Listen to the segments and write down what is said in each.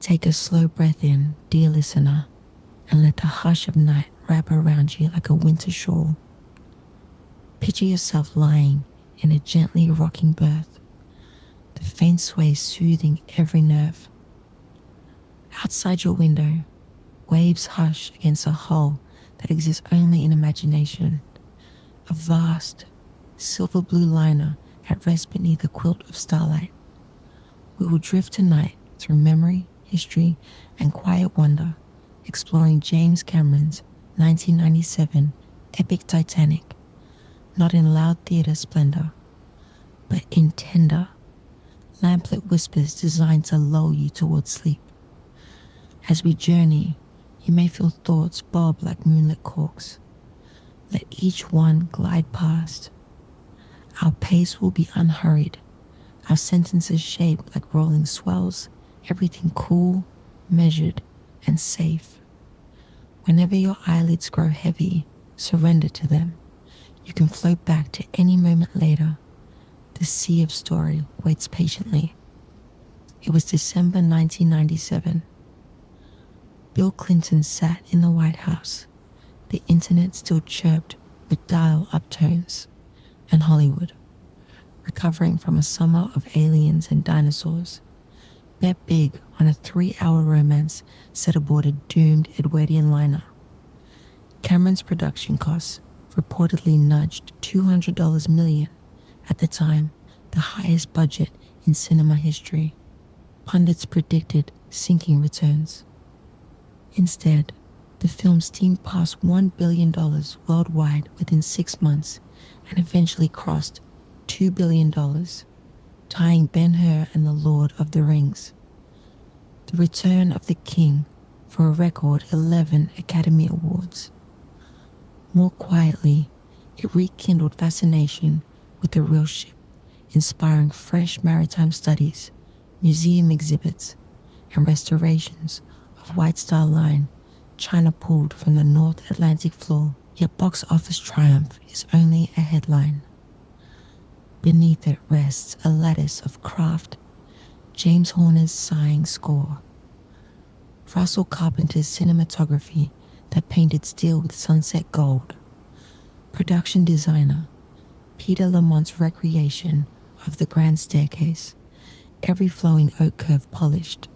Take a slow breath in, dear listener, and let the hush of night wrap around you like a winter shawl. Picture yourself lying in a gently rocking berth, the faint sway soothing every nerve. Outside your window, waves hush against a hull that exists only in imagination. A vast, silver blue liner at rest beneath a quilt of starlight. We will drift tonight through memory, history, and quiet wonder, exploring James Cameron's 1997 epic Titanic, not in loud theater splendor, but in tender, lamplit whispers designed to lull you towards sleep. As we journey, you may feel thoughts bob like moonlit corks. Let each one glide past. Our pace will be unhurried, our sentences shaped like rolling swells, everything cool, measured, and safe. Whenever your eyelids grow heavy, surrender to them. You can float back to any moment later. The sea of story waits patiently. It was December 1997. Bill Clinton sat in the White House. The internet still chirped with dial-up tones, and Hollywood, recovering from a summer of aliens and dinosaurs, bet big on a 3-hour romance set aboard a doomed Edwardian liner. Cameron's production costs reportedly nudged $200 million, at the time the highest budget in cinema history. Pundits predicted sinking returns. Instead, the film steamed past $1 billion worldwide within 6 months and eventually crossed $2 billion, tying Ben-Hur and the Lord of the Rings. The Return of the King for a record 11 Academy Awards. More quietly, it rekindled fascination with the real ship, inspiring fresh maritime studies, museum exhibits, and restorations of White Star Line, China pulled from the North Atlantic floor. Yet box office triumph is only a headline. Beneath it rests a lattice of craft, James Horner's sighing score, Russell Carpenter's cinematography that painted steel with sunset gold, production designer Peter Lamont's recreation of the grand staircase, every flowing oak curve polished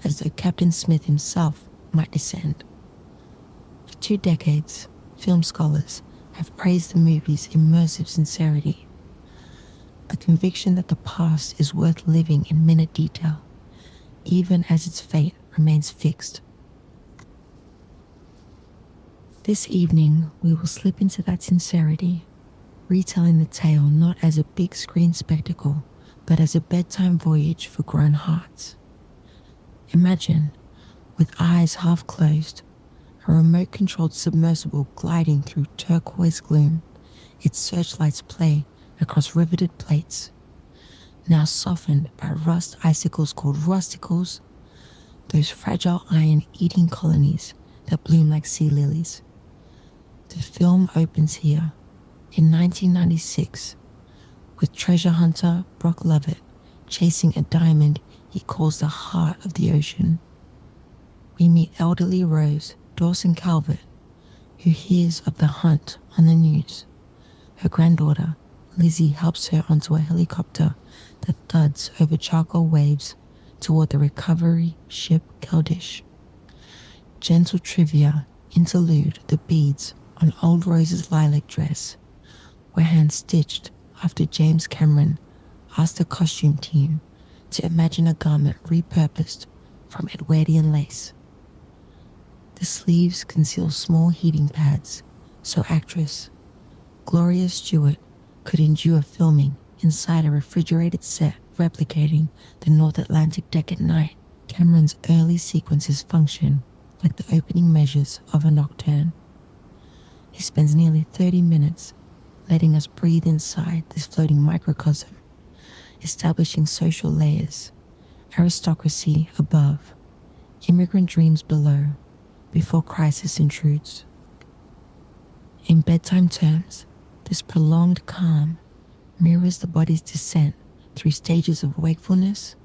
as though Captain Smith himself might descend. For 2 decades, film scholars have praised the movie's immersive sincerity, the conviction that the past is worth living in minute detail, even as its fate remains fixed. This evening, we will slip into that sincerity, retelling the tale not as a big screen spectacle, but as a bedtime voyage for grown hearts. Imagine, with eyes half closed, a remote-controlled submersible gliding through turquoise gloom, its searchlights play across riveted plates, now softened by rust icicles called rusticles, those fragile iron-eating colonies that bloom like sea lilies. The film opens here, in 1996, with treasure hunter Brock Lovett chasing a diamond he calls the heart of the ocean. We meet elderly Rose Dawson Calvert, who hears of the hunt on the news. Her granddaughter, Lizzie, helps her onto a helicopter that thuds over charcoal waves toward the recovery ship Keldysh. Gentle trivia interlude the beads on old Rose's lilac dress, were hand-stitched after James Cameron asked the costume team to imagine a garment repurposed from Edwardian lace. The sleeves conceal small heating pads, so actress Gloria Stewart could endure filming inside a refrigerated set replicating the North Atlantic deck at night. Cameron's early sequences function like the opening measures of a nocturne. He spends nearly 30 minutes letting us breathe inside this floating microcosm, establishing social layers, aristocracy above, immigrant dreams below, before crisis intrudes. In bedtime terms, this prolonged calm mirrors the body's descent through stages of wakefulness,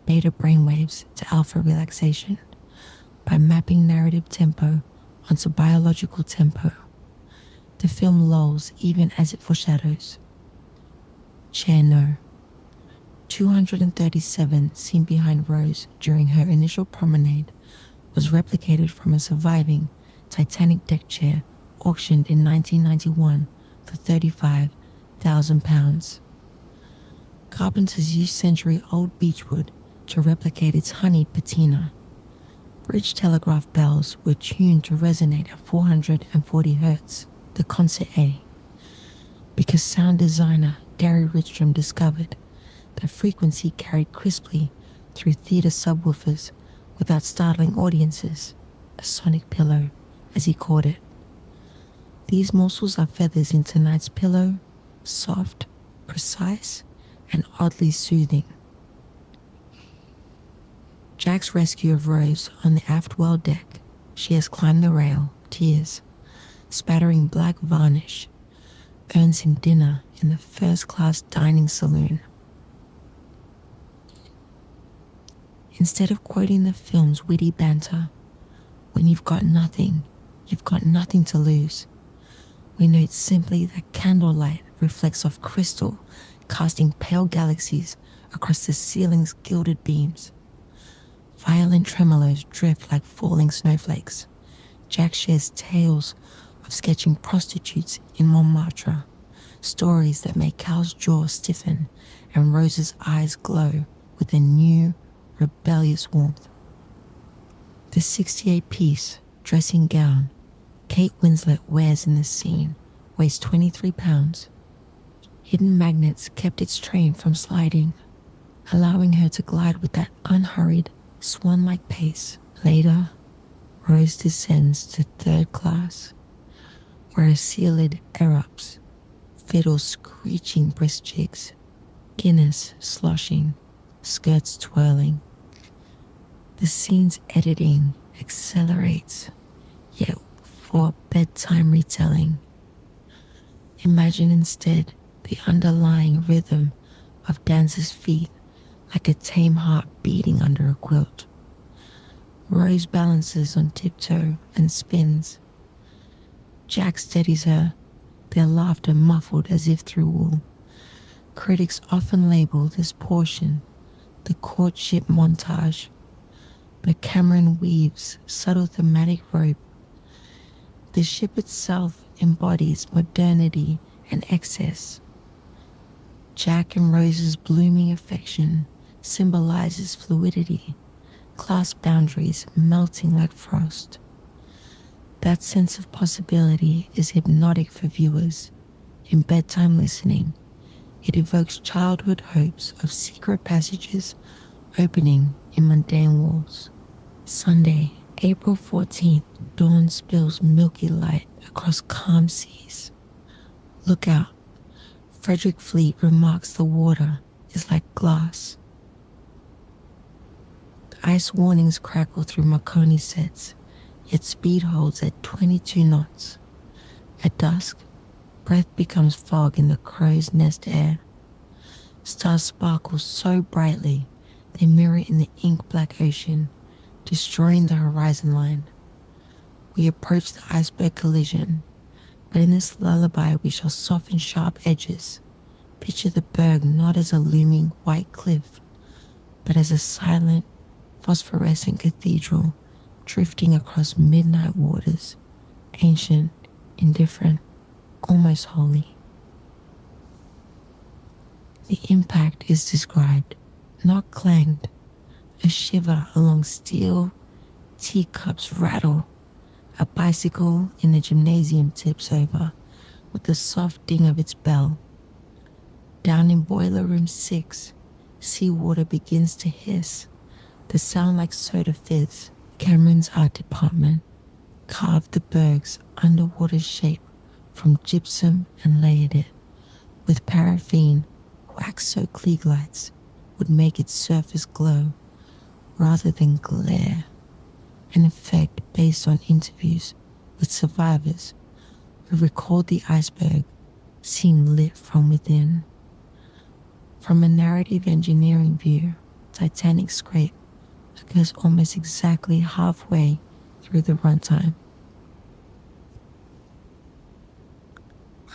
beta brainwaves to alpha relaxation by mapping narrative tempo onto biological tempo. The film lulls even as it foreshadows. Chair No. 237 seen behind Rose during her initial promenade was replicated from a surviving Titanic deck chair auctioned in 1991 for £35,000. Carpenters used century-old beechwood to replicate its honeyed patina. Bridge telegraph bells were tuned to resonate at 440 Hz, the concert A, because sound designer Gary Ridstrom discovered that frequency carried crisply through theater subwoofers without startling audiences, a sonic pillow, as he called it. These morsels are feathers in tonight's pillow, soft, precise, and oddly soothing. Jack's rescue of Rose on the aft well deck. She has climbed the rail, tears, spattering black varnish, earns him dinner in the first-class dining saloon. Instead of quoting the film's witty banter, when you've got nothing to lose, we note simply that candlelight reflects off crystal, casting pale galaxies across the ceiling's gilded beams. Violent tremolos drift like falling snowflakes. Jack shares tales of sketching prostitutes in Montmartre, stories that make Cal's jaw stiffen and Rose's eyes glow with a new, rebellious warmth. The 68-piece dressing gown Kate Winslet wears in this scene weighs 23 pounds. Hidden magnets kept its train from sliding, allowing her to glide with that unhurried, swan-like pace. Later, Rose descends to third class, where a sea lid erupts, fiddle screeching brisk jigs, Guinness sloshing, skirts twirling. The scene's editing accelerates, yet for a bedtime retelling. Imagine instead the underlying rhythm of Dancer's feet like a tame heart beating under a quilt. Rose balances on tiptoe and spins. Jack steadies her, their laughter muffled as if through wool. Critics often label this portion the courtship montage, but Cameron weaves subtle thematic rope. The ship itself embodies modernity and excess. Jack and Rose's blooming affection symbolizes fluidity, class boundaries melting like frost. That sense of possibility is hypnotic for viewers. In bedtime listening, it evokes childhood hopes of secret passages opening in mundane walls. Sunday, April 14th, dawn spills milky light across calm seas. Look out. Frederick Fleet remarks the water is like glass. The ice warnings crackle through Marconi sets, yet speed holds at 22 knots. At dusk, breath becomes fog in the crow's nest air. Stars sparkle so brightly they mirror in the ink-black ocean, destroying the horizon line. We approach the iceberg collision, but in this lullaby we shall soften sharp edges. Picture the berg not as a looming white cliff, but as a silent, phosphorescent cathedral drifting across midnight waters, ancient, indifferent, almost holy. The impact is described, not clanged. A shiver along steel, teacups rattle. A bicycle in the gymnasium tips over with the soft ding of its bell. Down in boiler room 6, seawater begins to hiss, the sound like soda fizz. Cameron's art department carved the berg's underwater shape from gypsum and layered it with paraffin. Wax-soaked Klieg lights would make its surface glow rather than glare, an effect based on interviews with survivors who recalled the iceberg seemed lit from within. From a narrative engineering view, Titanic scrape occurs almost exactly halfway through the runtime.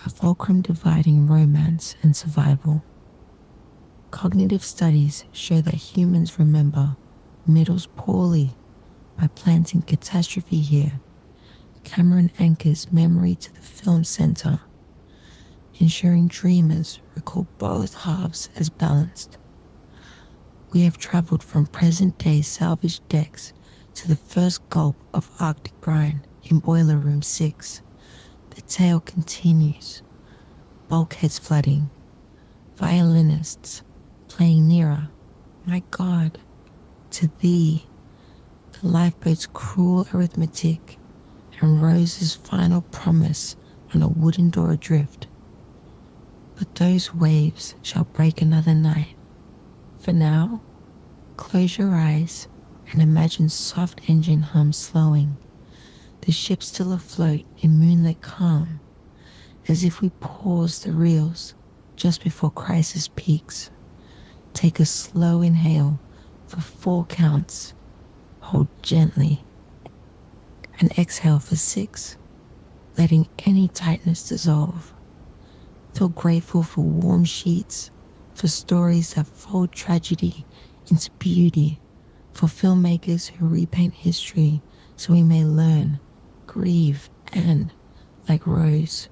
A fulcrum dividing romance and survival. Cognitive studies show that humans remember middles poorly. By planting catastrophe here, Cameron anchors memory to the film center, ensuring dreamers recall both halves as balanced. We have traveled from present-day salvage decks to the first gulp of Arctic brine in Boiler Room 6. The tale continues. Bulkheads flooding, violinists playing nearer, my God, to thee, the lifeboat's cruel arithmetic, and Rose's final promise on a wooden door adrift. But those waves shall break another night. For now, close your eyes and imagine soft engine hum slowing, the ship still afloat in moonlit calm, as if we pause the reels just before crisis peaks. Take a slow inhale for 4 counts, hold gently, and exhale for 6, letting any tightness dissolve. Feel grateful for warm sheets, for stories that fold tragedy into beauty, for filmmakers who repaint history so we may learn, grieve, and, like Rose,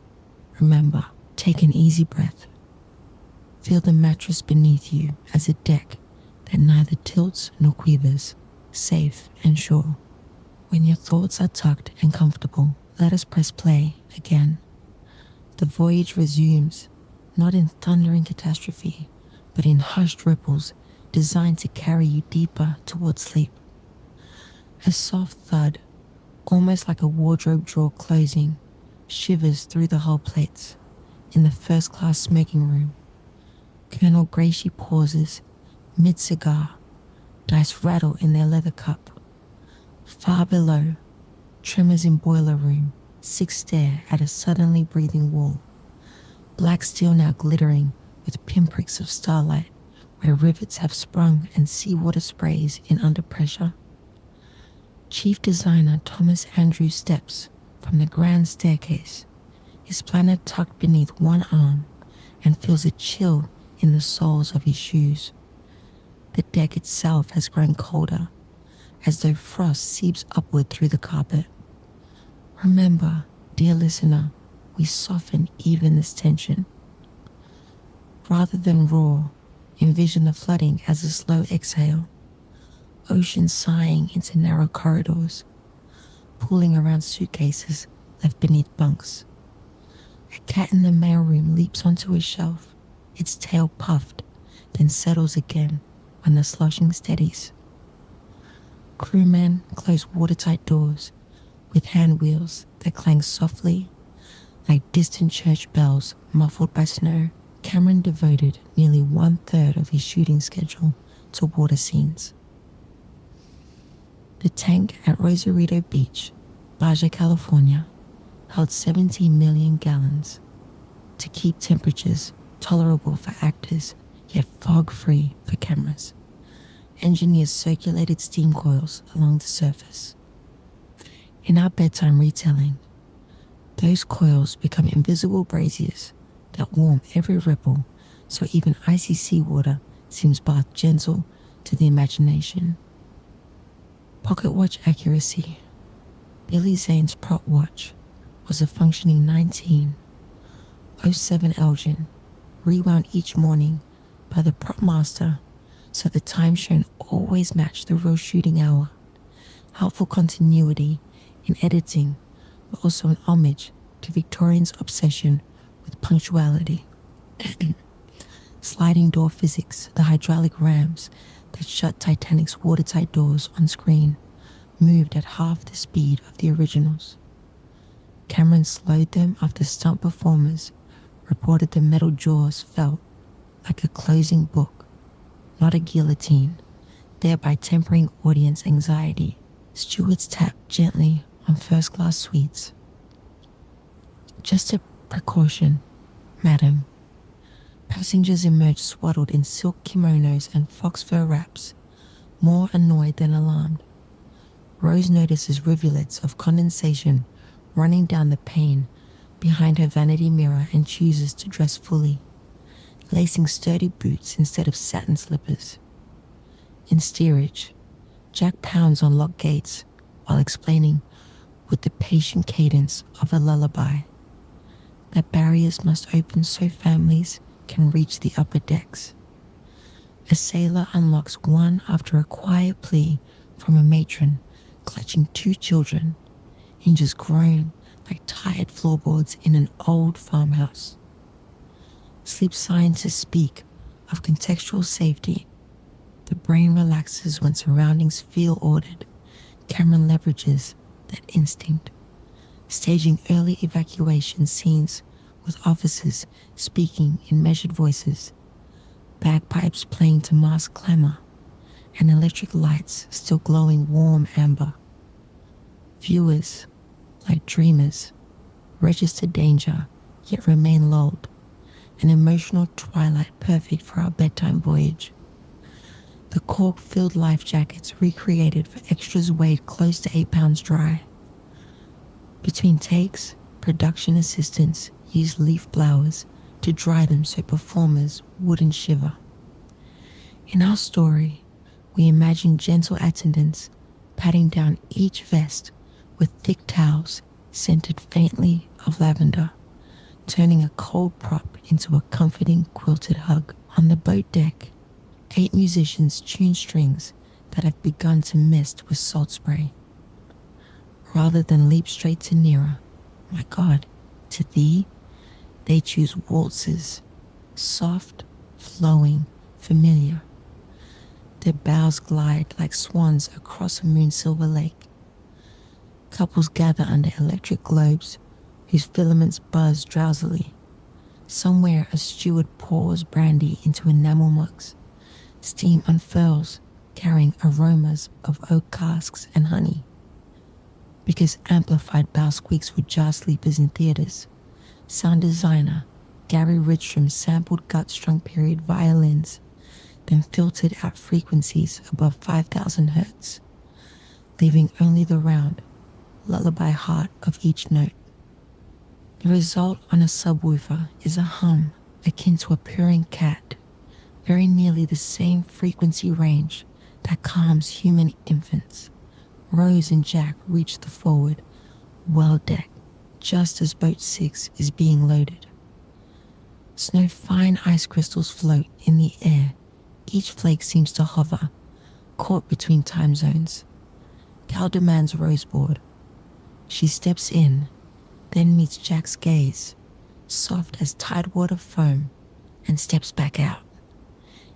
remember, take an easy breath. Feel the mattress beneath you as a deck that neither tilts nor quivers, safe and sure. When your thoughts are tucked and comfortable, let us press play again. The voyage resumes, not in thundering catastrophe, but in hushed ripples designed to carry you deeper towards sleep. A soft thud, almost like a wardrobe drawer closing, shivers through the hull plates in the first-class smoking room. Colonel Gracie pauses, mid-cigar, dice rattle in their leather cup. Far below, tremors in boiler room, 6 stare at a suddenly breathing wall. Black steel now glittering with pinpricks of starlight, where rivets have sprung and seawater sprays in under pressure. Chief designer Thomas Andrews steps from the grand staircase, his planner tucked beneath one arm, and feels a chill in the soles of his shoes. The deck itself has grown colder, as though frost seeps upward through the carpet. Remember, dear listener, we soften even this tension. Rather than roar, envision the flooding as a slow exhale, ocean sighing into narrow corridors, pulling around suitcases left beneath bunks. A cat in the mailroom leaps onto a shelf, its tail puffed, then settles again when the sloshing steadies. Crewmen close watertight doors with hand wheels that clang softly like distant church bells muffled by snow. Cameron devoted nearly 1/3 of his shooting schedule to water scenes. The tank at Rosarito Beach, Baja California, held 70 million gallons to keep temperatures tolerable for actors yet fog-free for cameras. Engineers circulated steam coils along the surface. In our bedtime retelling, those coils become invisible braziers that warm every ripple, so even icy seawater seems bathed gentle to the imagination. Pocket watch accuracy. Billy Zane's prop watch was a functioning 1907 Elgin, rewound each morning by the prop master so the time shown always matched the real shooting hour. Helpful continuity in editing, but also an homage to Victorians' obsession with punctuality. Sliding door physics, the hydraulic rams that shut Titanic's watertight doors on screen, moved at half the speed of the originals. Cameron slowed them after stunt performers reported the metal jaws felt like a closing book, not a guillotine, thereby tempering audience anxiety. Stewards tapped gently on first-class suites. Just a precaution, madam. Passengers emerged swaddled in silk kimonos and fox fur wraps, more annoyed than alarmed. Rose notices rivulets of condensation running down the pane behind her vanity mirror and chooses to dress fully, lacing sturdy boots instead of satin slippers. In steerage, Jack pounds on locked gates while explaining with the patient cadence of a lullaby that barriers must open so families can reach the upper decks. A sailor unlocks one after a quiet plea from a matron clutching two children, hinges groan like tired floorboards in an old farmhouse. Sleep scientists speak of contextual safety. The brain relaxes when surroundings feel ordered. Cameron leverages that instinct, staging early evacuation scenes with officers speaking in measured voices, bagpipes playing to mask clamor, and electric lights still glowing warm amber. Viewers, like dreamers, register danger yet remain lulled, an emotional twilight perfect for our bedtime voyage. The cork-filled life jackets recreated for extras weighed close to 8 pounds dry. Between takes, production assistants use leaf blowers to dry them so performers wouldn't shiver. In our story, we imagine gentle attendants patting down each vest with thick towels scented faintly of lavender, turning a cold prop into a comforting quilted hug. On the boat deck, 8 musicians tune strings that have begun to mist with salt spray. Rather than leap straight to nearer, my God, to thee, they choose waltzes, soft, flowing, familiar. Their bows glide like swans across a moon-silver lake. Couples gather under electric globes whose filaments buzz drowsily. Somewhere a steward pours brandy into enamel mugs. Steam unfurls, carrying aromas of oak casks and honey. Because amplified bow squeaks would jar sleepers in theaters, sound designer Gary Ridgstrom sampled gut-strung period violins, then filtered out frequencies above 5,000 hertz, leaving only the round, lullaby heart of each note. The result on a subwoofer is a hum akin to a purring cat, very nearly the same frequency range that calms human infants. Rose and Jack reach the forward, well deck, just as Boat 6 is being loaded. Snow-fine ice crystals float in the air. Each flake seems to hover, caught between time zones. Cal demands Rose board. She steps in, then meets Jack's gaze, soft as tidewater foam, and steps back out.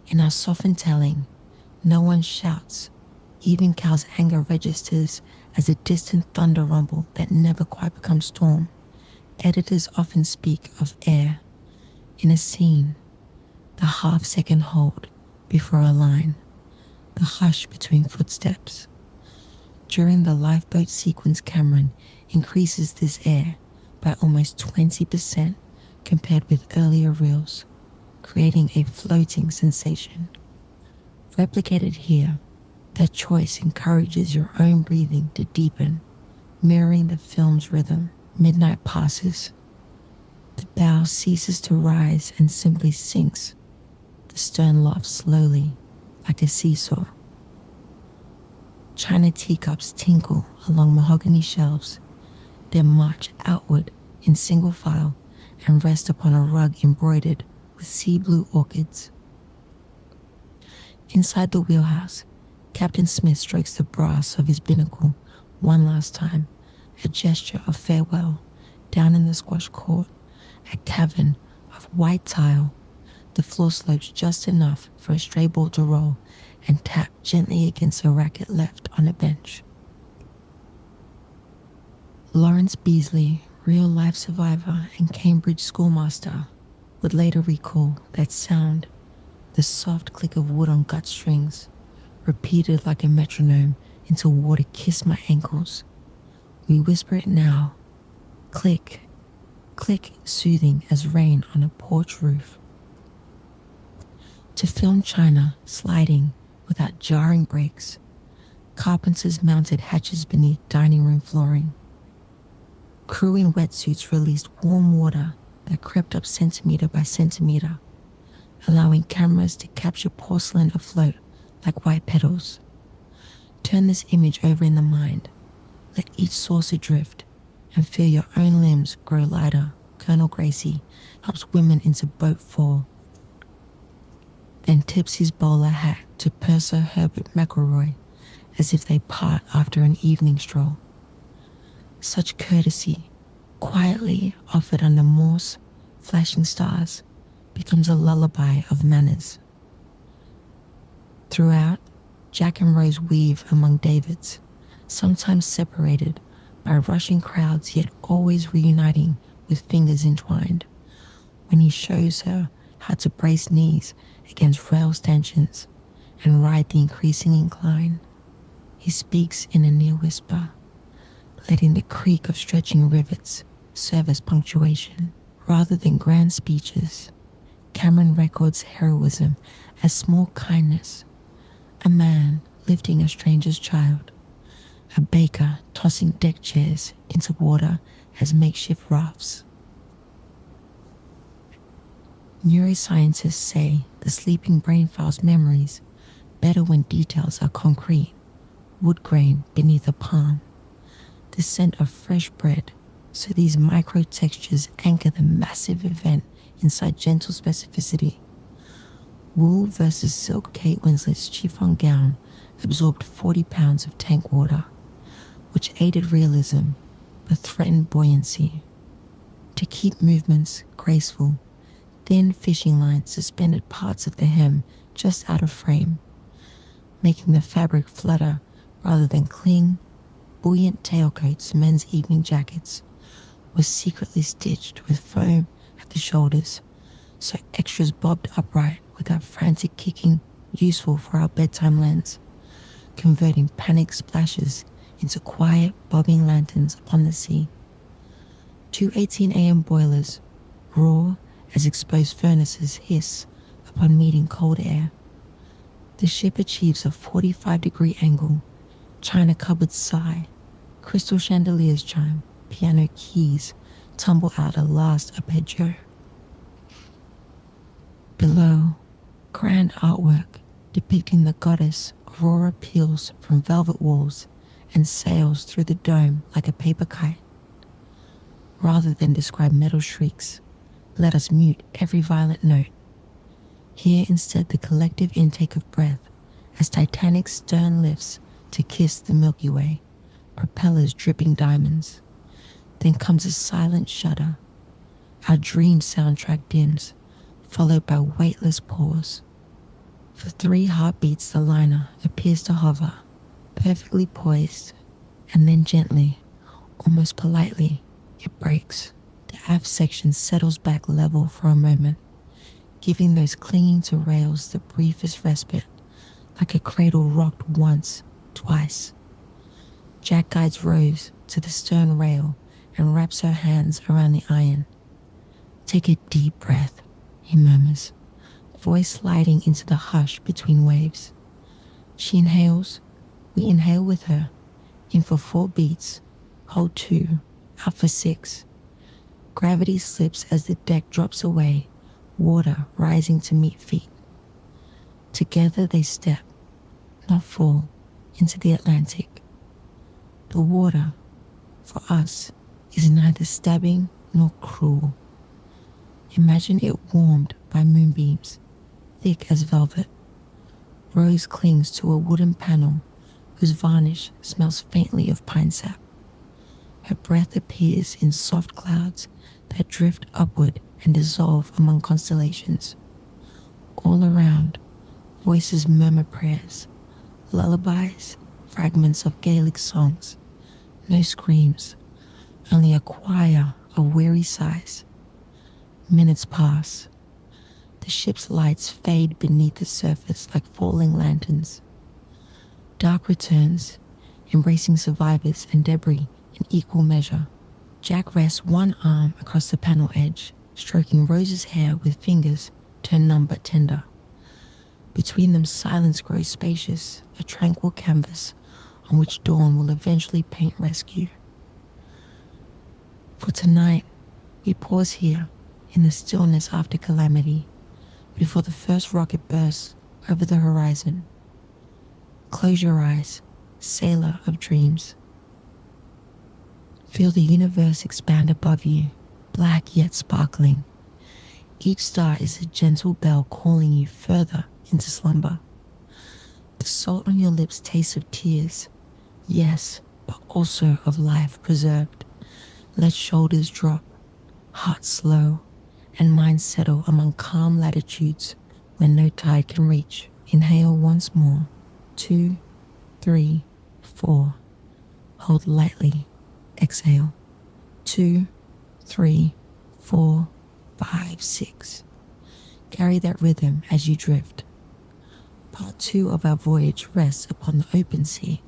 In our softened telling, no one shouts. Even Cal's anger registers as a distant thunder rumble that never quite becomes storm. Editors often speak of air. In a scene, the half-second hold before a line, the hush between footsteps. During the lifeboat sequence, Cameron increases this air by almost 20% compared with earlier reels, creating a floating sensation. Replicated here, that choice encourages your own breathing to deepen, mirroring the film's rhythm. Midnight passes. The bow ceases to rise and simply sinks. The stern lofts slowly, like a seesaw. China teacups tinkle along mahogany shelves, then march outward in single file and rest upon a rug embroidered with sea blue orchids. Inside the wheelhouse, Captain Smith strokes the brass of his binnacle one last time, a gesture of farewell. Down in the squash court, a cavern of white tile, the floor slopes just enough for a stray ball to roll and tap gently against a racket left on a bench. Lawrence Beasley, real-life survivor and Cambridge schoolmaster, would later recall that sound, the soft click of wood on gut strings, repeated like a metronome until water kissed my ankles. We whisper it now. Click, click, soothing as rain on a porch roof. To film China sliding without jarring breaks. Carpenters mounted hatches beneath dining room flooring. Crew in wetsuits released warm water that crept up centimeter by centimeter, allowing cameras to capture porcelain afloat like white petals. Turn this image over in the mind. Let each saucer drift and feel your own limbs grow lighter. Colonel Gracie helps women into boat fall, then tips his bowler hat to Purser Herbert McElroy as if they part after an evening stroll. Such courtesy, quietly offered under Morse, flashing stars, becomes a lullaby of manners. Throughout, Jack and Rose weave among Davids, sometimes separated by rushing crowds yet always reuniting with fingers entwined, when he shows her how to brace knees against rail stanchions and ride the increasing incline. He speaks in a near whisper, letting the creak of stretching rivets serve as punctuation. Rather than grand speeches, Cameron records heroism as small kindness, a man lifting a stranger's child, a baker tossing deck chairs into water as makeshift rafts. Neuroscientists say the sleeping brain files memories better when details are concrete, wood grain beneath a palm, the scent of fresh bread, so these micro textures anchor the massive event inside gentle specificity. Wool versus silk. Kate Winslet's chiffon gown absorbed 40 pounds of tank water, which aided realism but threatened buoyancy. To keep movements graceful, thin fishing lines suspended parts of the hem just out of frame, making the fabric flutter rather than cling. Buoyant tailcoats, men's evening jackets, were secretly stitched with foam at the shoulders, so extras bobbed upright without frantic kicking, useful for our bedtime lens, converting panic splashes into quiet, bobbing lanterns upon the sea. 2:18 a.m. boilers roar as exposed furnaces hiss upon meeting cold air. The ship achieves a 45-degree angle, china cupboards sigh, crystal chandeliers chime, piano keys tumble out a last arpeggio. Below, grand artwork depicting the goddess Aurora peels from velvet walls and sails through the dome like a paper kite. Rather than describe metal shrieks, let us mute every violent note. Hear instead the collective intake of breath as Titanic's stern lifts to kiss the Milky Way, propellers dripping diamonds. Then comes a silent shudder. Our dream soundtrack dims, followed by weightless pause. For 3 heartbeats the liner appears to hover, perfectly poised, and then gently, almost politely, it breaks. The aft section settles back level for a moment, giving those clinging to rails the briefest respite, like a cradle rocked once, twice. Jack guides Rose to the stern rail and wraps her hands around the iron. Take a deep breath, he murmurs, voice sliding into the hush between waves. She inhales, we inhale with her, in for 4 beats, hold 2, out for 6. Gravity slips as the deck drops away, water rising to meet feet. Together they step, not fall, into the Atlantic. The water, for us, is neither stabbing nor cruel. Imagine it warmed by moonbeams, thick as velvet. Rose clings to a wooden panel whose varnish smells faintly of pine sap. Her breath appears in soft clouds that drift upward and dissolve among constellations. All around, voices murmur prayers, lullabies, fragments of Gaelic songs. No screams, only a choir of weary sighs. Minutes pass. The ship's lights fade beneath the surface like falling lanterns. Dark returns, embracing survivors and debris in equal measure. Jack rests one arm across the panel edge, stroking Rose's hair with fingers turned numb but tender. Between them, silence grows spacious, a tranquil canvas on which dawn will eventually paint rescue. For tonight, we pause here in the stillness after calamity, before the first rocket bursts over the horizon. Close your eyes, sailor of dreams. Feel the universe expand above you, black yet sparkling. Each star is a gentle bell calling you further into slumber. The salt on your lips tastes of tears, yes, but also of life preserved. Let shoulders drop, heart slow, and mind settle among calm latitudes where no tide can reach. Inhale once more. 2, 3, 4. Hold lightly. Exhale. 2, 3, 4, 5, 6. Carry that rhythm as you drift. Part 2 of our voyage rests upon the open sea,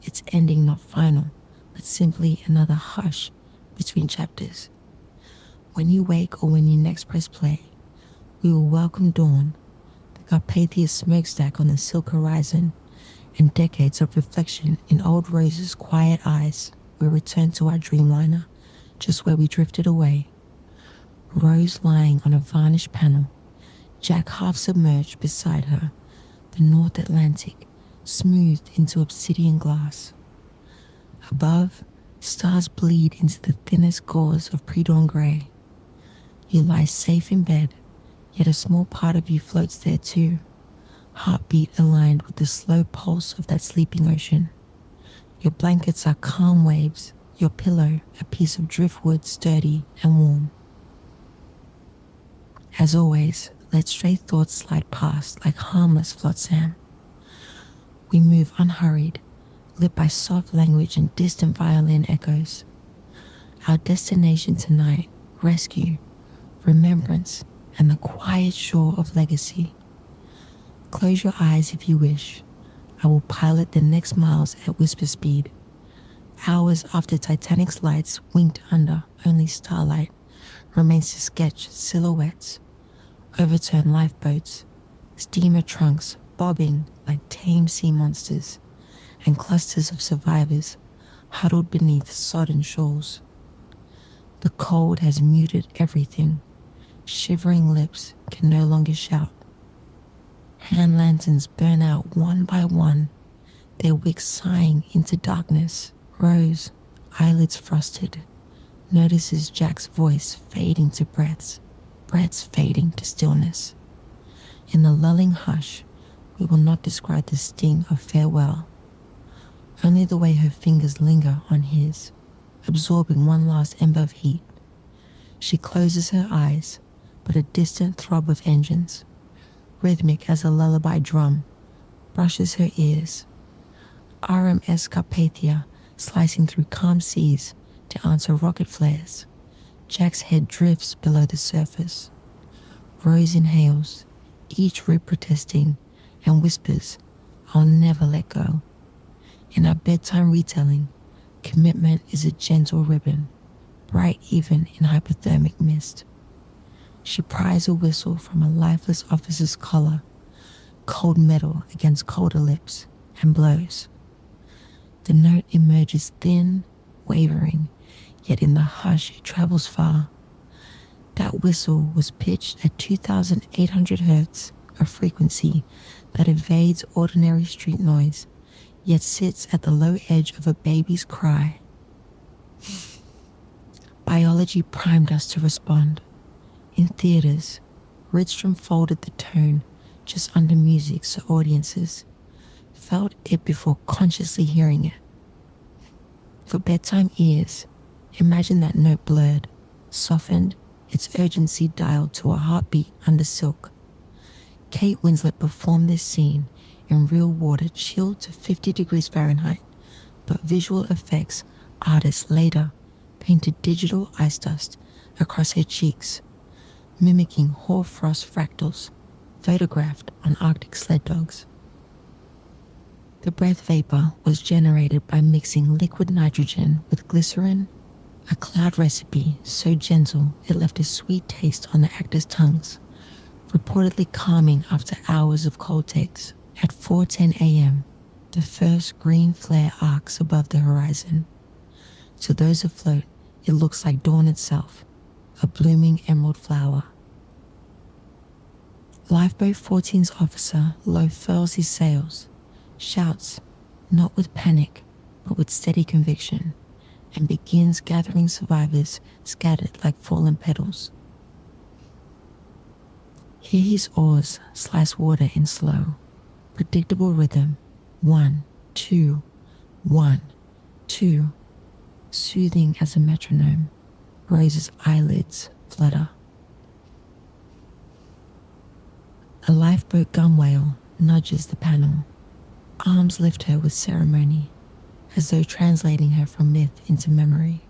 its ending not final, but simply another hush between chapters. When you wake or when you next press play, we will welcome dawn, the Carpathia smokestack on the silk horizon, and decades of reflection in old Rose's quiet eyes. We return to our dreamliner, just where we drifted away. Rose lying on a varnished panel, Jack half submerged beside her, the North Atlantic smoothed into obsidian glass. Above, stars bleed into the thinnest gauze of pre-dawn grey. You lie safe in bed, yet a small part of you floats there too, heartbeat aligned with the slow pulse of that sleeping ocean. Your blankets are calm waves, your pillow a piece of driftwood sturdy and warm. As always, let stray thoughts slide past like harmless flotsam. We move unhurried, lit by soft language and distant violin echoes. Our destination tonight, rescue, remembrance, and the quiet shore of legacy. Close your eyes if you wish. I will pilot the next miles at whisper speed. Hours after Titanic's lights winked under only starlight remains to sketch silhouettes, overturned lifeboats, steamer trunks bobbing like tame sea monsters, and clusters of survivors huddled beneath sodden shawls. The cold has muted everything. Shivering lips can no longer shout. Hand lanterns burn out one by one, their wicks sighing into darkness. Rose, eyelids frosted, notices Jack's voice fading to breaths fading to stillness. In the lulling hush, we will not describe the sting of farewell, only the way her fingers linger on his, absorbing one last ember of heat. She closes her eyes, but a distant throb of engines, rhythmic as a lullaby drum, brushes her ears. RMS Carpathia slicing through calm seas to answer rocket flares. Jack's head drifts below the surface. Rose inhales, each rib protesting, and whispers, "I'll never let go." In our bedtime retelling, commitment is a gentle ribbon, bright even in hypothermic mist. She pries a whistle from a lifeless officer's collar, cold metal against colder lips, and blows. The note emerges thin, wavering, yet in the hush it travels far. That whistle was pitched at 2,800 hertz, a frequency that evades ordinary street noise, yet sits at the low edge of a baby's cry. Biology primed us to respond. In theaters, Ridstrom folded the tone just under music so audiences felt it before consciously hearing it. For bedtime ears, imagine that note blurred, softened, its urgency dialed to a heartbeat under silk. Kate Winslet performed this scene in real water chilled to 50 degrees Fahrenheit, but visual effects artists later painted digital ice dust across her cheeks, mimicking hoarfrost fractals photographed on Arctic sled dogs. The breath vapor was generated by mixing liquid nitrogen with glycerin, a cloud recipe so gentle it left a sweet taste on the actors' tongues. reportedly calming after hours of cold takes. At 4:10 a.m., the first green flare arcs above the horizon. To those afloat, it looks like dawn itself, a blooming emerald flower. Lifeboat 14's officer low furls his sails, shouts, not with panic, but with steady conviction, and begins gathering survivors scattered like fallen petals. Hear his oars slice water in slow, predictable rhythm. 1, 2, 1, 2, soothing as a metronome. Rose's eyelids flutter. A lifeboat gunwale nudges the panel. Arms lift her with ceremony, as though translating her from myth into memory.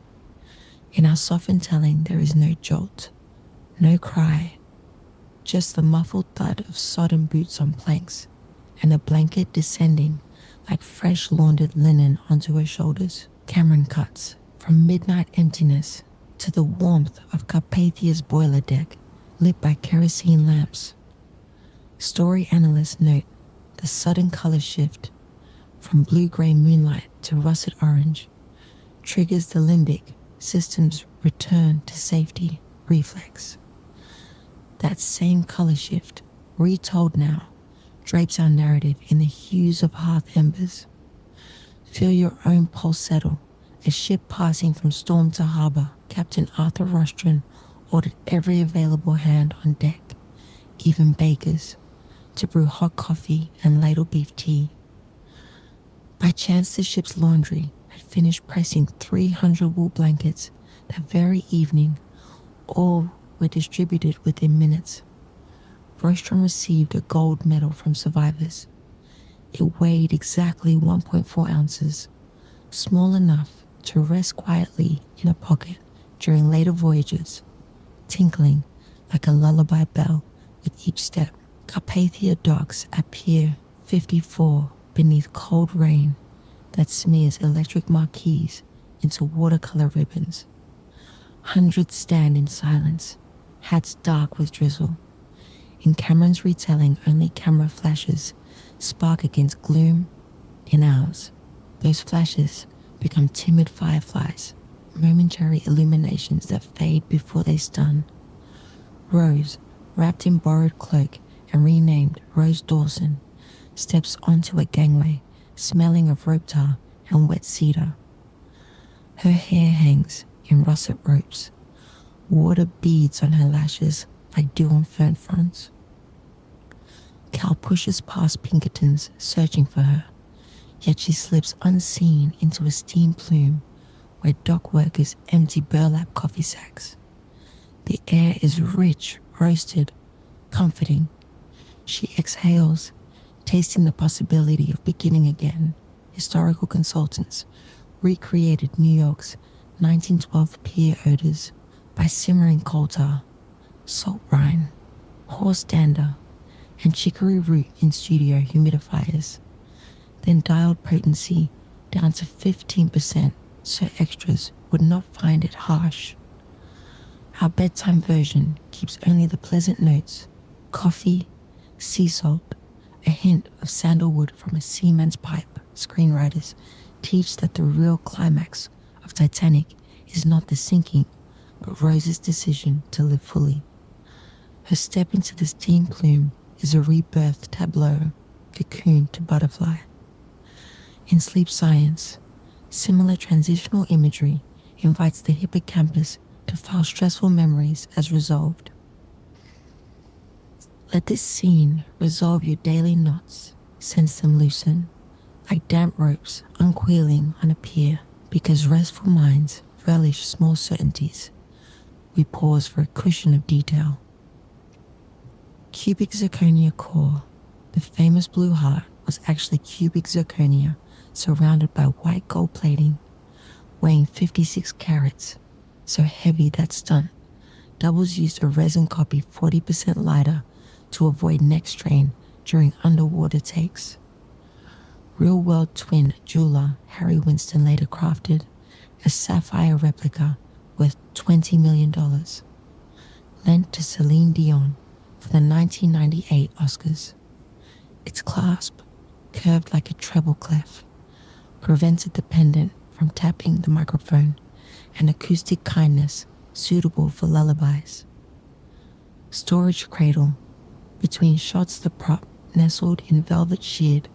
In our softened telling, there is no jolt, no cry, just the muffled thud of sodden boots on planks and a blanket descending like fresh laundered linen onto her shoulders. Cameron cuts from midnight emptiness to the warmth of Carpathia's boiler deck, lit by kerosene lamps. Story analysts note the sudden color shift from blue-gray moonlight to russet orange triggers the limbic system's return to safety reflex. That same color shift, retold now, drapes our narrative in the hues of hearth embers. Feel your own pulse settle. A ship passing from storm to harbor, Captain Arthur Rostron ordered every available hand on deck, even bakers, to brew hot coffee and ladle beef tea. By chance, the ship's laundry had finished pressing 300 wool blankets that very evening. All were distributed within minutes. Rostron received a gold medal from survivors. It weighed exactly 1.4 ounces, small enough to rest quietly in a pocket during later voyages, tinkling like a lullaby bell with each step. Carpathia docks at Pier 54 beneath cold rain that smears electric marquees into watercolor ribbons. Hundreds stand in silence, hats dark with drizzle. In Cameron's retelling, only camera flashes spark against gloom. In ours, those flashes become timid fireflies, momentary illuminations that fade before they stun. Rose, wrapped in borrowed cloak and renamed Rose Dawson, steps onto a gangway smelling of rope tar and wet cedar. Her hair hangs in russet ropes. Water beads on her lashes like dew on fern fronds. Cal pushes past Pinkertons searching for her, yet she slips unseen into a steam plume where dock workers empty burlap coffee sacks. The air is rich, roasted, comforting. She exhales, tasting the possibility of beginning again. Historical consultants recreated New York's 1912 pier odors by simmering coal tar, salt brine, horse dander, and chicory root in studio humidifiers, then dialed potency down to 15% so extras would not find it harsh. Our bedtime version keeps only the pleasant notes: coffee, sea salt, a hint of sandalwood from a seaman's pipe. Screenwriters teach that the real climax of Titanic is not the sinking, but Rose's decision to live fully. Her step into the steam plume is a rebirth tableau, cocoon to butterfly. In sleep science, similar transitional imagery invites the hippocampus to file stressful memories as resolved. Let this scene resolve your daily knots, sense them loosen, like damp ropes uncoiling on a pier, because restful minds relish small certainties. We pause for a cushion of detail. Cubic zirconia core. The famous blue heart was actually cubic zirconia surrounded by white gold plating, weighing 56 carats, so heavy that stunt. Doubles used a resin copy 40% lighter to avoid neck strain during underwater takes. Real-world twin jeweler Harry Winston later crafted a sapphire replica worth $20 million, lent to Celine Dion for the 1998 Oscars. Its clasp, curved like a treble clef, prevented the pendant from tapping the microphone, an acoustic kindness suitable for lullabies. Storage cradle, between shots the prop nestled in velvet sheared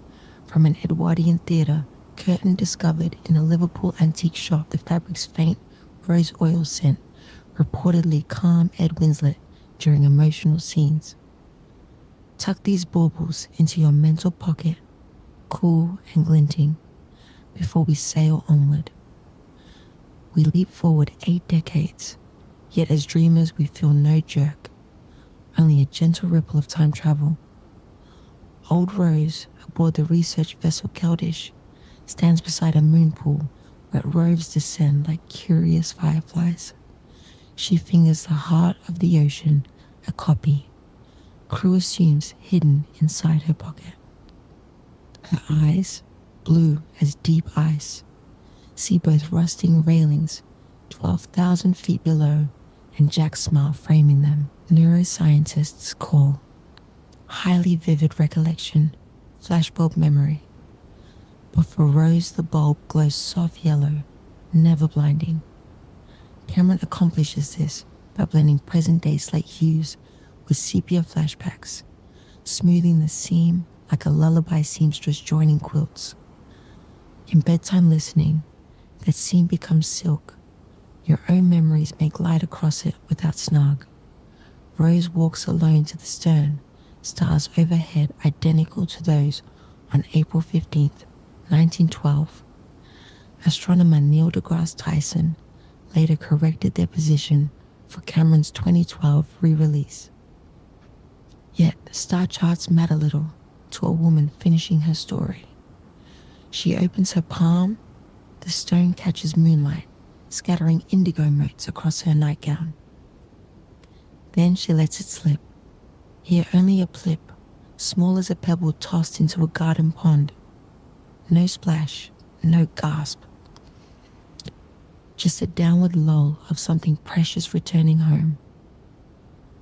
from an Edwardian theatre curtain discovered in a Liverpool antique shop, the fabric's faint rose oil scent reportedly calmed Ed Winslet during emotional scenes. Tuck these baubles into your mental pocket, cool and glinting, before we sail onward. We leap forward 8 decades, yet as dreamers we feel no jerk, only a gentle ripple of time travel. Old Rose, aboard the research vessel Keldish, stands beside a moon pool where roves descend like curious fireflies. She fingers the heart of the ocean, a copy. Crew assumes hidden inside her pocket. Her eyes, blue as deep ice, see both rusting railings 12,000 feet below and Jack's smile framing them. Neuroscientists call highly vivid recollection, flashbulb memory. But for Rose, the bulb glows soft yellow, never blinding. Cameron accomplishes this by blending present-day slate hues with sepia flashbacks, smoothing the seam like a lullaby seamstress joining quilts. In bedtime listening, that seam becomes silk. Your own memories may glide across it without snark. Rose walks alone to the stern, stars overhead identical to those on April 15th, 1912. Astronomer Neil deGrasse Tyson later corrected their position for Cameron's 2012 re-release. Yet, star charts matter little to a woman finishing her story. She opens her palm, the stone catches moonlight, scattering indigo motes across her nightgown. Then she lets it slip. Here only a plip, small as a pebble tossed into a garden pond. No splash, no gasp. Just a downward lull of something precious returning home.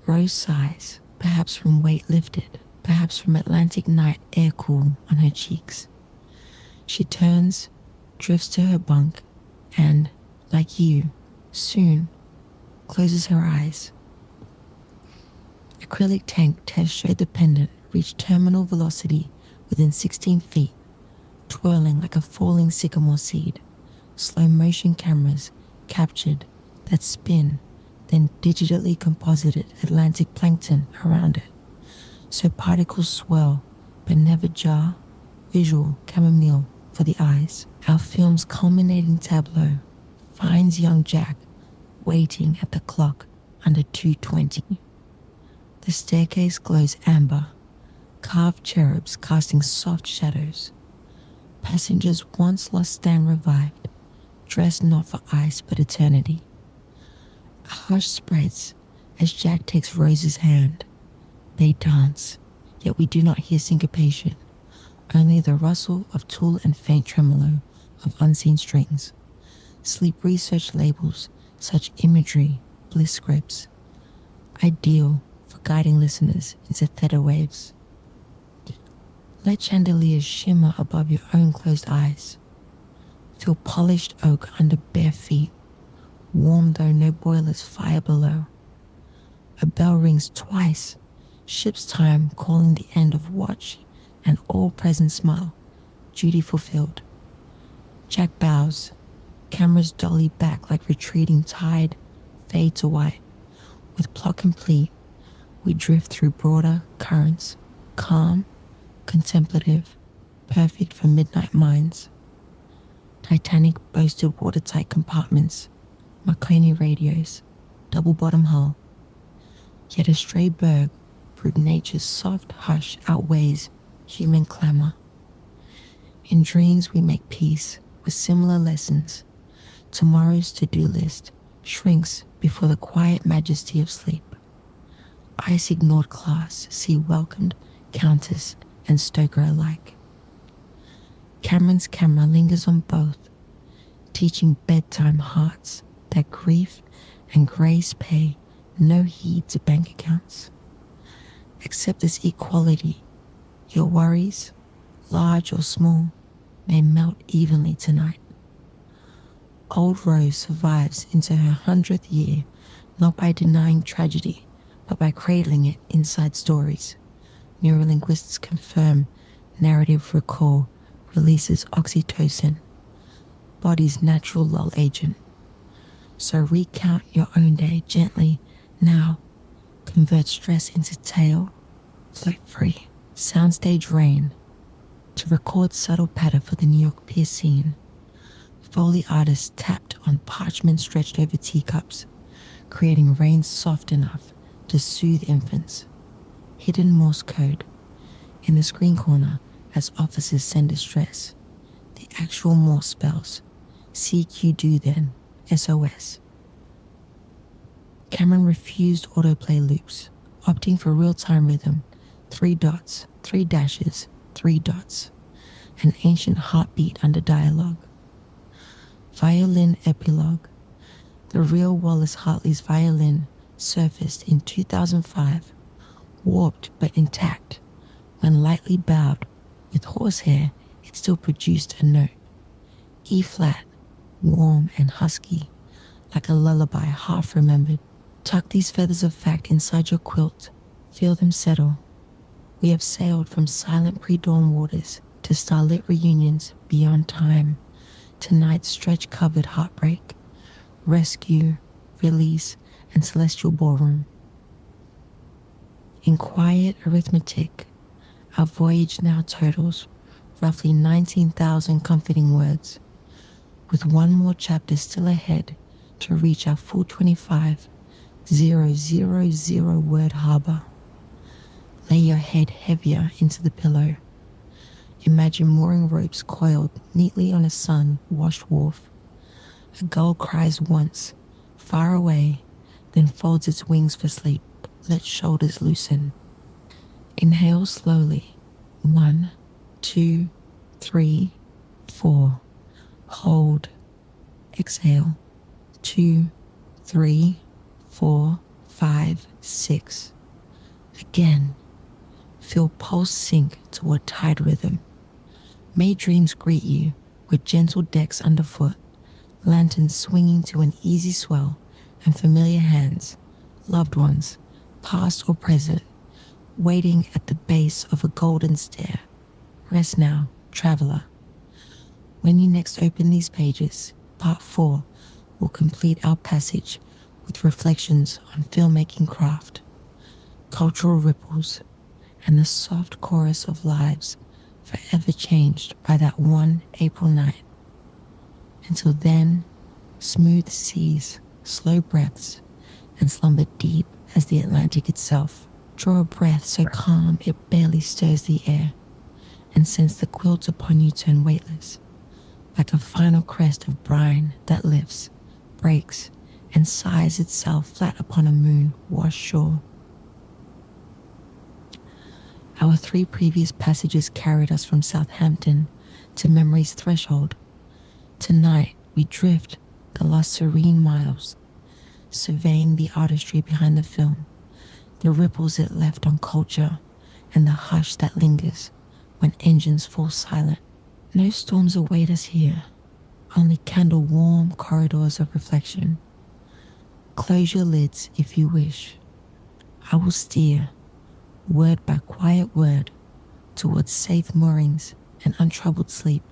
Rose sighs, perhaps from weight lifted, perhaps from Atlantic night air cool on her cheeks. She turns, drifts to her bunk, and, like you, soon, closes her eyes. Acrylic tank tests showed the pendant reached terminal velocity within 16 feet, twirling like a falling sycamore seed. Slow motion cameras captured that spin, then digitally composited Atlantic plankton around it, so particles swirl but never jar. Visual chamomile for the eyes. Our film's culminating tableau finds young Jack waiting at the clock under 2:20. The staircase glows amber, carved cherubs casting soft shadows. Passengers once lost stand revived, dressed not for ice but eternity. A hush spreads as Jack takes Rose's hand. They dance, yet we do not hear syncopation, only the rustle of tulle and faint tremolo of unseen strings. Sleep research labels such imagery, bliss scripts, ideal for guiding listeners into theta waves. Let chandeliers shimmer above your own closed eyes. Feel polished oak under bare feet, warm though no boiler's fire below. A bell rings twice, ship's time calling the end of watch, and all present smile, duty fulfilled. Jack bows, cameras dolly back like retreating tide, fade to white. With plot complete, we drift through broader currents, calm, contemplative, perfect for midnight minds. Titanic boasted watertight compartments, Marconi radios, double bottom hull. Yet a stray berg proved nature's soft hush outweighs human clamor. In dreams we make peace with similar lessons. Tomorrow's to-do list shrinks before the quiet majesty of sleep. Ice ignored class see welcomed countess and stoker alike. Cameron's camera lingers on both, teaching bedtime hearts that grief and grace pay no heed to bank accounts. Accept this equality. Your worries, large or small, may melt evenly tonight. Old Rose survives into her 100th year, not by denying tragedy, but by cradling it inside stories. Neurolinguists confirm narrative recall releases oxytocin, body's natural lull agent. So recount your own day gently now. Convert stress into tale, float free. Soundstage rain. To record subtle patter for the New York Pier scene, Foley artists tapped on parchment stretched over teacups, creating rain soft enough to soothe infants. Hidden Morse code. In the screen corner, as officers send distress, the actual Morse spells. CQ do then, SOS. Cameron refused autoplay loops, opting for real-time rhythm, 3 dots, 3 dashes, 3 dots, an ancient heartbeat under dialogue. Violin epilogue. The real Wallace Hartley's violin surfaced in 2005, warped but intact. When lightly bowed with horsehair, it still produced a note. E-flat, warm and husky, like a lullaby half remembered. Tuck these feathers of fact inside your quilt. Feel them settle. We have sailed from silent pre-dawn waters to starlit reunions beyond time. Tonight's stretch-covered heartbreak, rescue, release, and celestial ballroom. In quiet arithmetic, our voyage now totals roughly 19,000 comforting words, with one more chapter still ahead to reach our full 25,000 word harbor. Lay your head heavier into the pillow. Imagine mooring ropes coiled neatly on a sun-washed wharf. A gull cries once, far away, then folds its wings for sleep. Let shoulders loosen. Inhale slowly. 1, 2, 3, 4. Hold. Exhale. 2, 3, 4, 5, 6. Again. Feel pulse sink toward tide rhythm. May dreams greet you with gentle decks underfoot, lanterns swinging to an easy swell, and familiar hands, loved ones, past or present, waiting at the base of a golden stair. Rest now, traveler. When you next open these pages, part 4 will complete our passage with reflections on filmmaking craft, cultural ripples, and the soft chorus of lives forever changed by that one April night. Until then, smooth seas, slow breaths, and slumber deep as the Atlantic itself. Draw a breath so calm it barely stirs the air, and sense the quilt upon you turn weightless, like a final crest of brine that lifts, breaks, and sighs itself flat upon a moon-washed shore. Our 3 previous passages carried us from Southampton to memory's threshold. Tonight, we drift the lost serene miles, surveying the artistry behind the film, the ripples it left on culture, and the hush that lingers when engines fall silent. No storms await us here, only candle-warm corridors of reflection. Close your lids if you wish. I will steer, word by quiet word, towards safe moorings and untroubled sleep.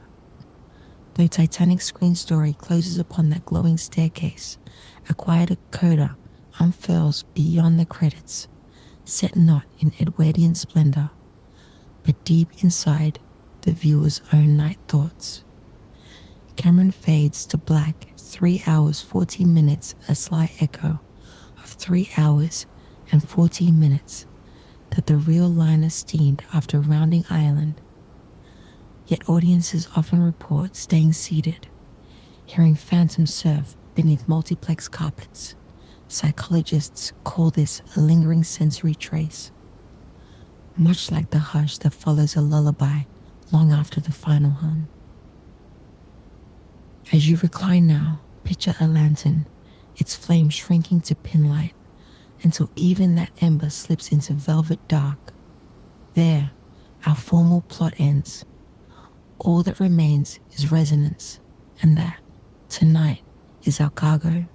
Though Titanic's screen story closes upon that glowing staircase, a quieter coda unfurls beyond the credits, set not in Edwardian splendor, but deep inside the viewer's own night thoughts. Cameron fades to black 3 hours 14 minutes, a slight echo of 3 hours and 14 minutes that the real liner steamed after rounding Ireland. Yet audiences often report staying seated, hearing phantom surf beneath multiplex carpets. Psychologists call this a lingering sensory trace, much like the hush that follows a lullaby long after the final hum. As you recline now, picture a lantern, its flame shrinking to pinlight, until even that ember slips into velvet dark. There, our formal plot ends. All that remains is resonance, and that, tonight, is our cargo.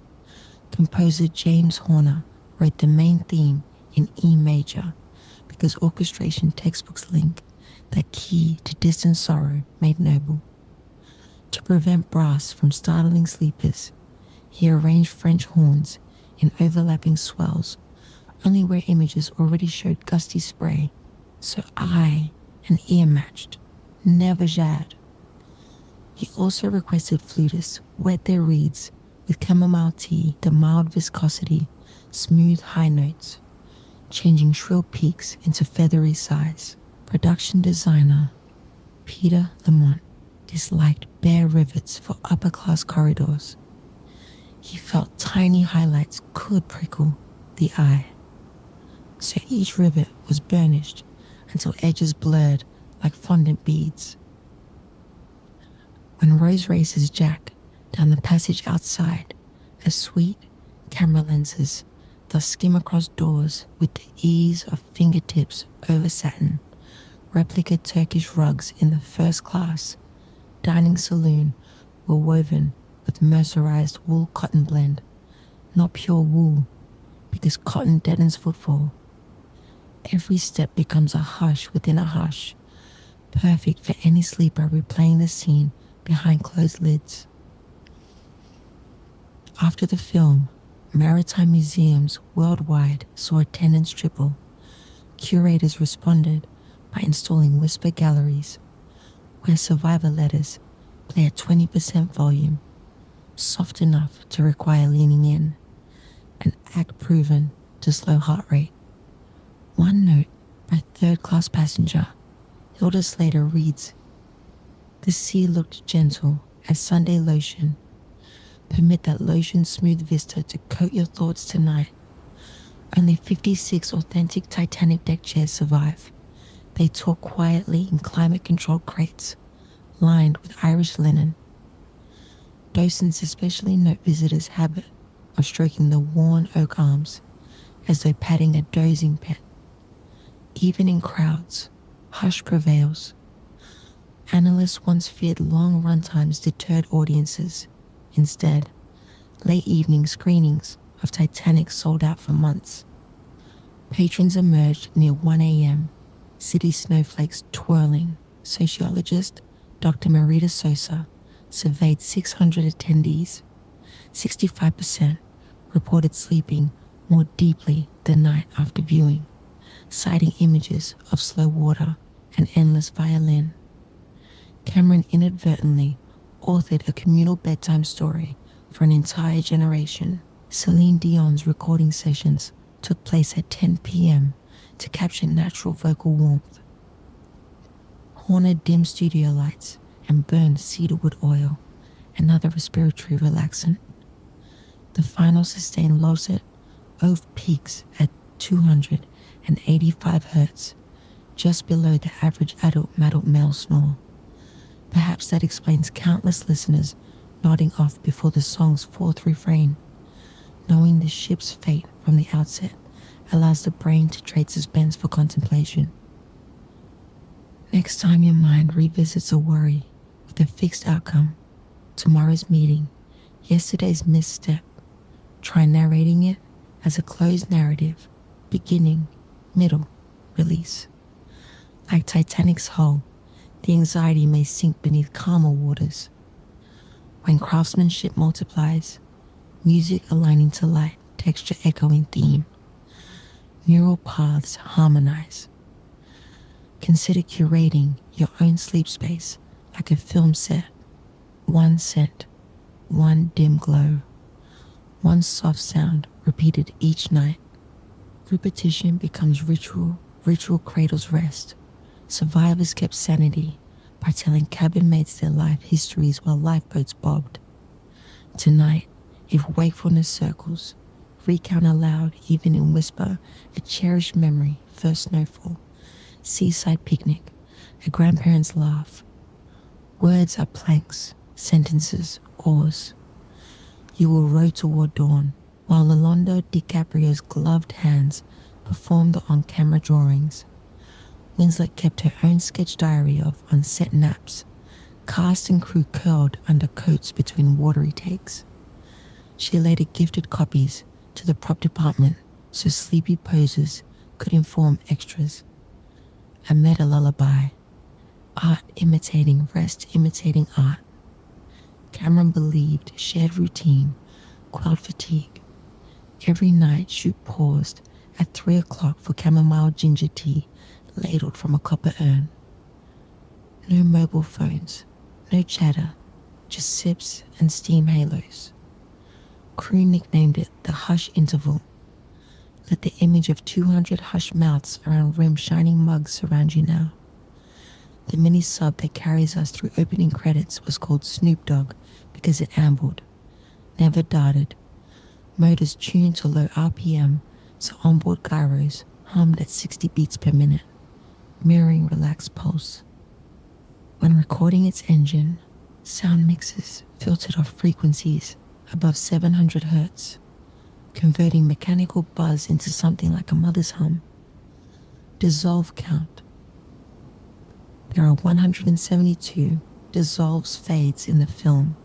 Composer James Horner wrote the main theme in E major because orchestration textbooks link that key to distant sorrow made noble. To prevent brass from startling sleepers, he arranged French horns in overlapping swells only where images already showed gusty spray, so eye and ear matched, never jarred. He also requested flutists wet their reeds with chamomile tea to mild viscosity, smooth high notes, changing shrill peaks into feathery sighs. Production designer Peter Lamont disliked bare rivets for upper-class corridors. He felt tiny highlights could prickle the eye. So each rivet was burnished until edges blurred like fondant beads. When Rose races Jack down the passage outside, her sweet camera lenses thus skim across doors with the ease of fingertips over satin, replica Turkish rugs in the first class dining saloon were woven with mercerized wool cotton blend, not pure wool, because cotton deadens footfall. Every step becomes a hush within a hush, perfect for any sleeper replaying the scene behind closed lids. After the film, maritime museums worldwide saw attendance triple. Curators responded by installing whisper galleries, where survivor letters play at 20% volume, soft enough to require leaning in, an act proven to slow heart rate. One note by third-class passenger Hilda Slater reads, "The sea looked gentle as Sunday lotion. Permit that lotion's smooth vista to coat your thoughts tonight. Only 56 authentic Titanic deck chairs survive. They talk quietly in climate-controlled crates, lined with Irish linen. Docents especially note visitors' habit of stroking the worn oak arms as though patting a dozing pet. Even in crowds, hush prevails. Analysts once feared long runtimes deterred audiences. Instead, late evening screenings of Titanic sold out for months. Patrons emerged near 1 a.m., city snowflakes twirling. Sociologist Dr. Marita Sosa surveyed 600 attendees. 65% reported sleeping more deeply the night after viewing, citing images of slow water and endless violin. Cameron inadvertently authored a communal bedtime story for an entire generation. Celine Dion's recording sessions took place at 10 p.m. to capture natural vocal warmth. Horner dimmed studio lights and burned cedarwood oil, another respiratory relaxant. The final sustained losset ove peaks at 285 hertz, just below the average adult male snore. Perhaps that explains countless listeners nodding off before the song's fourth refrain. Knowing the ship's fate from the outset allows the brain to trade suspense for contemplation. Next time your mind revisits a worry with a fixed outcome, tomorrow's meeting, yesterday's misstep, try narrating it as a closed narrative, beginning, middle, release. Like Titanic's hull, the anxiety may sink beneath calmer waters. When craftsmanship multiplies, music aligning to light, texture echoing theme, neural paths harmonize. Consider curating your own sleep space like a film set. One scent, one dim glow, one soft sound repeated each night. Repetition becomes ritual, ritual cradles rest. Survivors kept sanity by telling cabin mates their life histories while lifeboats bobbed. Tonight, if wakefulness circles, recount aloud, even in whisper, a cherished memory, first snowfall, seaside picnic, a grandparent's laugh. Words are planks, sentences, oars. You will row toward dawn, while Leonardo DiCaprio's gloved hands performed the on-camera drawings. Winslet kept her own sketch diary of on-set naps. Cast and crew curled under coats between watery takes. She later gifted copies to the prop department so sleepy poses could inform extras. A meta lullaby. Art imitating rest imitating art. Cameron believed shared routine quelled fatigue. Every night shoot paused at 3 o'clock for chamomile ginger tea ladled from a copper urn. No mobile phones, no chatter, just sips and steam halos. Crew nicknamed it the hush interval. Let the image of 200 hushed mouths around rim shining mugs surround you now. The mini sub that carries us through opening credits was called Snoop Dogg because it ambled, never darted. Motors tuned to low RPM, so onboard gyros hummed at 60 beats per minute, mirroring relaxed pulse. When recording its engine, sound mixes filtered off frequencies above 700 hertz, converting mechanical buzz into something like a mother's hum. Dissolve count. There are 172 dissolves fades in the film.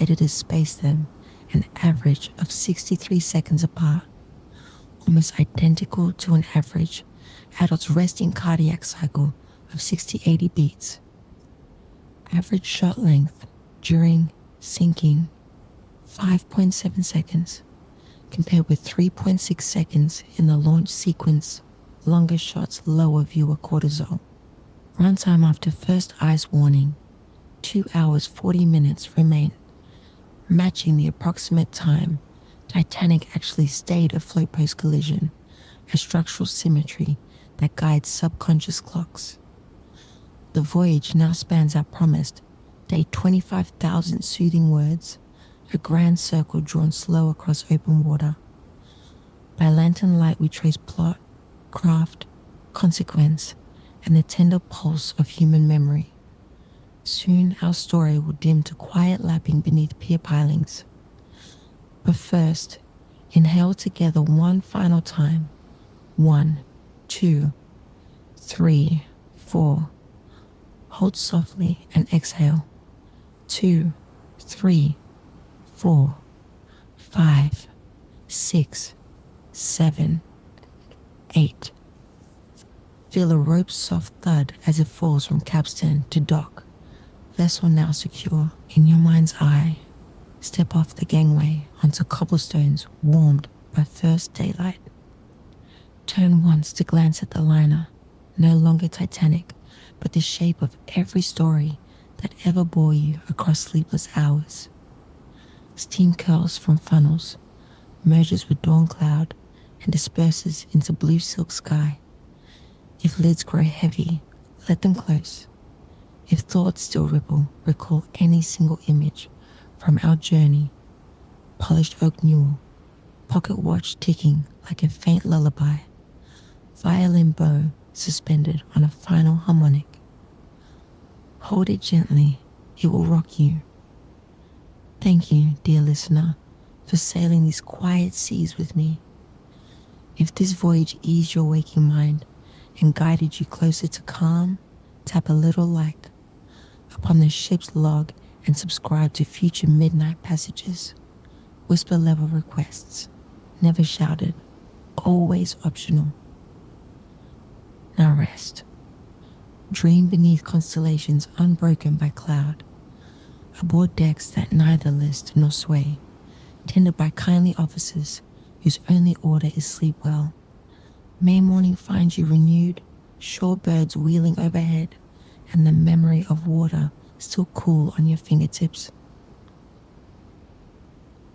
Editors spaced them an average of 63 seconds apart, almost identical to an average adult's resting cardiac cycle of 60-80 beats. Average shot length during syncing 5.7 seconds, compared with 3.6 seconds in the launch sequence. Longer shots lower viewer cortisol. Runtime after first ice warning, 2 hours 40 minutes remain, matching the approximate time Titanic actually stayed afloat post-collision, a structural symmetry that guides subconscious clocks. The voyage now spans our promised day 25,000 soothing words, a grand circle drawn slow across open water. By lantern light we trace plot, craft, consequence, and the tender pulse of human memory. Soon our story will dim to quiet lapping beneath pier pilings. But first, inhale together one final time. 1, 2, 3, 4. Hold softly and exhale. 2, 3, 4, 5, 6, 7, 8. Feel a rope's soft thud as it falls from capstan to dock. Vessel now secure in your mind's eye. Step off the gangway onto cobblestones warmed by first daylight. Turn once to glance at the liner, no longer Titanic, but the shape of every story that ever bore you across sleepless hours. Steam curls from funnels, merges with dawn cloud, and disperses into blue silk sky. If lids grow heavy, let them close. If thoughts still ripple, recall any single image from our journey. Polished oak newel, pocket watch ticking like a faint lullaby, violin bow suspended on a final harmonic. Hold it gently, it will rock you. Thank you, dear listener, for sailing these quiet seas with me. If this voyage eased your waking mind and guided you closer to calm, tap a little like upon the ship's log and subscribe to future midnight passages. Whisper level requests, never shouted, always optional. Now rest. Dream beneath constellations unbroken by cloud, aboard decks that neither list nor sway, tended by kindly officers whose only order is sleep well. May morning finds you renewed, shore birds wheeling overhead, and the memory of water still cool on your fingertips.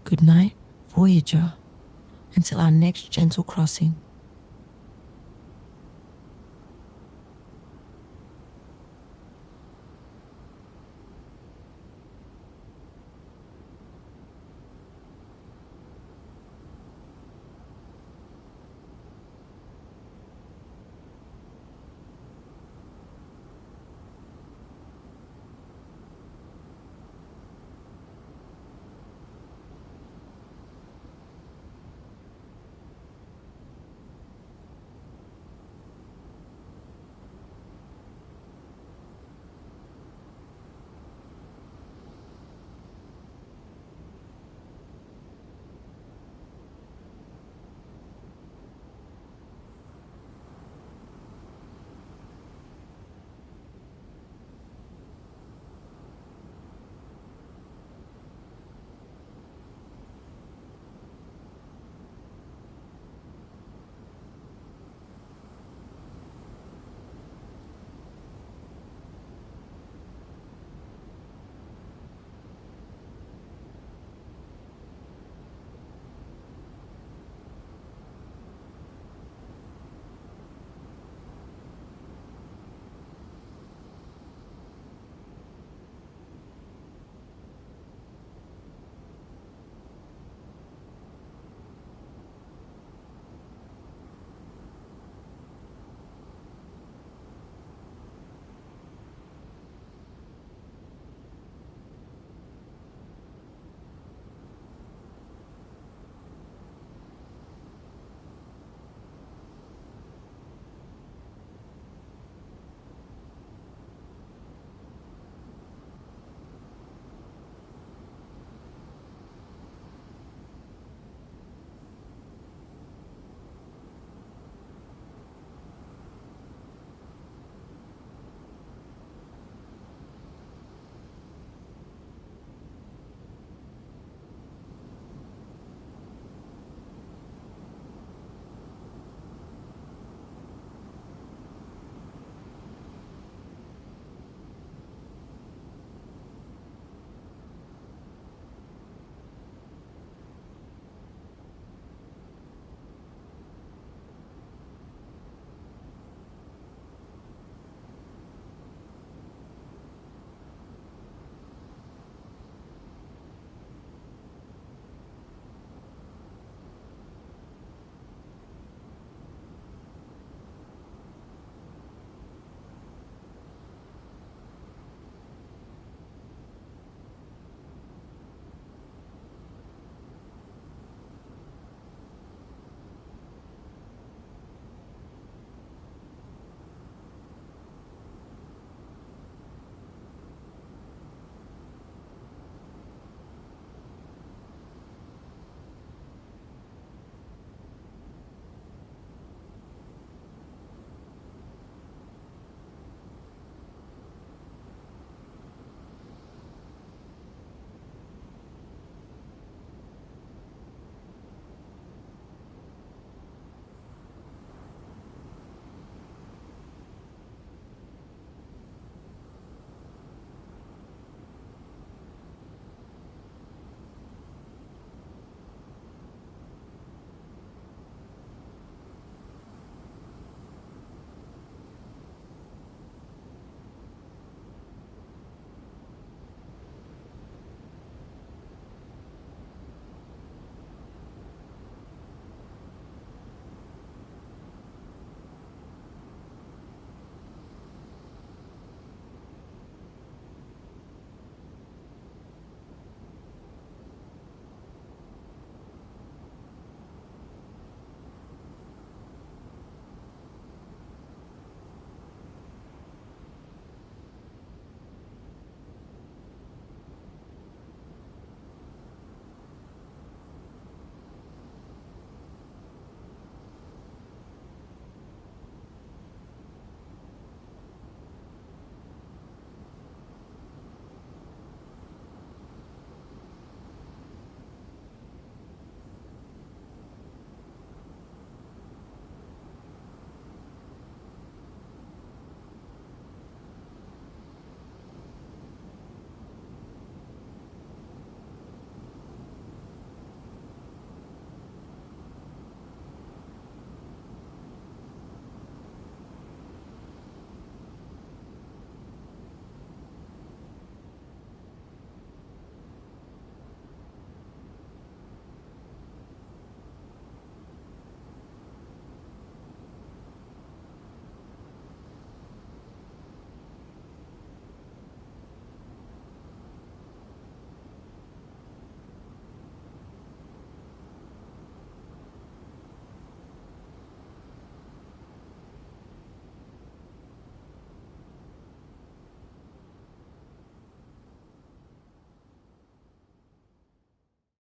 Good night, Voyager, until our next gentle crossing.